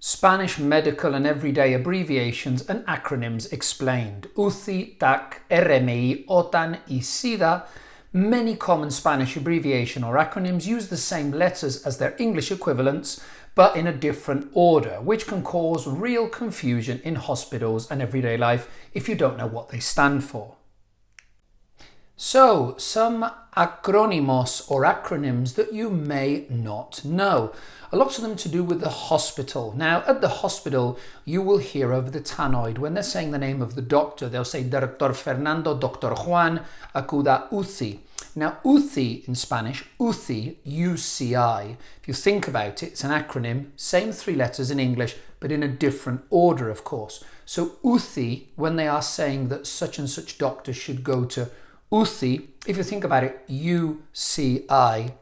Spanish medical and everyday abbreviations and acronyms explained. Uthi, TAC, RMI, OTAN y SIDA. Many common Spanish abbreviation or acronyms use the same letters as their English equivalents, but in a different order, which can cause real confusion in hospitals and everyday life if you don't know what they stand for. So, some acrónimos or acronyms that you may not know. A lot of them to do with the hospital. Now, at the hospital, you will hear over the tannoid, when they're saying the name of the doctor, they'll say Dr. Fernando, Dr. Juan, acuda Uthi. Now, Uthi in Spanish, Uthi, UCI. If you think about it, it's an acronym, same three letters in English, but in a different order, of course. So, Uthi, when they are saying that such and such doctor should go to Uthi, if you think about it, UCI,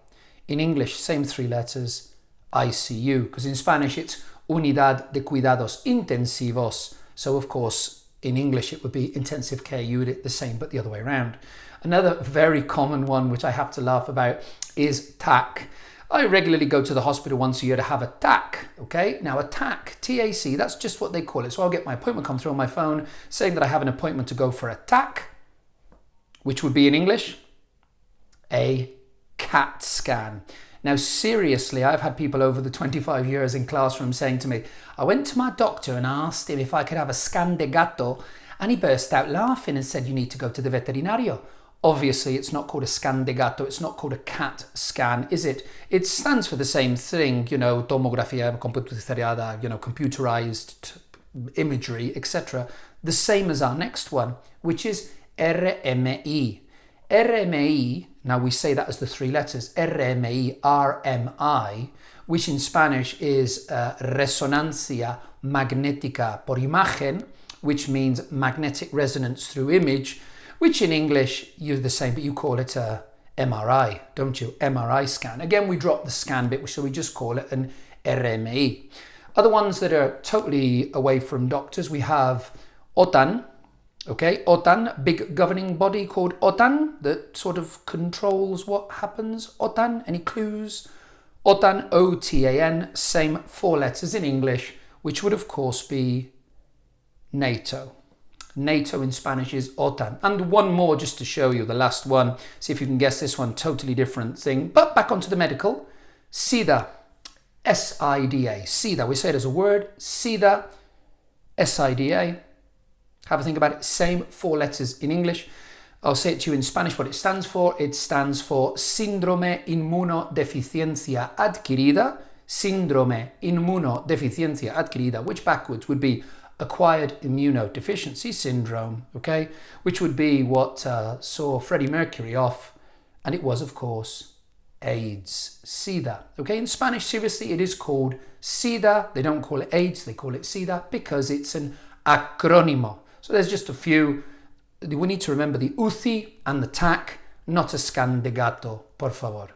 in English, same three letters, ICU, because in Spanish it's unidad de cuidados intensivos. So of course, in English it would be intensive care unit, the same, but the other way around. Another very common one, which I have to laugh about, is TAC. I regularly go to the hospital once a year to have a TAC, okay? Now a TAC, T-A-C, that's just what they call it. So I'll get my appointment come through on my phone saying that I have an appointment to go for a TAC, which would be in English, a CAT scan. Now, seriously, I've had people over the 25 years in classroom saying to me, I went to my doctor and asked him if I could have a scan de gato, and he burst out laughing and said, you need to go to the veterinario. Obviously, it's not called a scan de gato, it's not called a CAT scan, is it? It stands for the same thing, you know, tomografía, computarizada, you know, computerized imagery, etc. The same as our next one, which is RMI. RMI, now we say that as the three letters, RMI, RMI, which in Spanish is resonancia magnética por imagen, which means magnetic resonance through image, which in English you're the same, but you call it a MRI, don't you? MRI scan. Again, we drop the scan bit, so we just call it an RMI. Other ones that are totally away from doctors, we have OTAN. Okay, OTAN, big governing body called OTAN that sort of controls what happens. OTAN, any clues? OTAN, O-T-A-N, same four letters in English, which would of course be NATO. NATO in Spanish is OTAN. And one more just to show you, the last one. See if you can guess this one, totally different thing. But back onto the medical. SIDA, S-I-D-A, SIDA. We say it as a word, SIDA, S-I-D-A. Have a think about it. Same four letters in English. I'll say it to you in Spanish what it stands for. It stands for síndrome inmunodeficiencia adquirida. Síndrome inmunodeficiencia adquirida, which backwards would be acquired immunodeficiency syndrome, okay? Which would be what saw Freddie Mercury off, and it was, of course, AIDS, SIDA. Okay, in Spanish, seriously, it is called SIDA. They don't call it AIDS, they call it SIDA because it's an acrónimo. So there's just a few. We need to remember the Uthi and the TAC, not a scan de gato, por favor.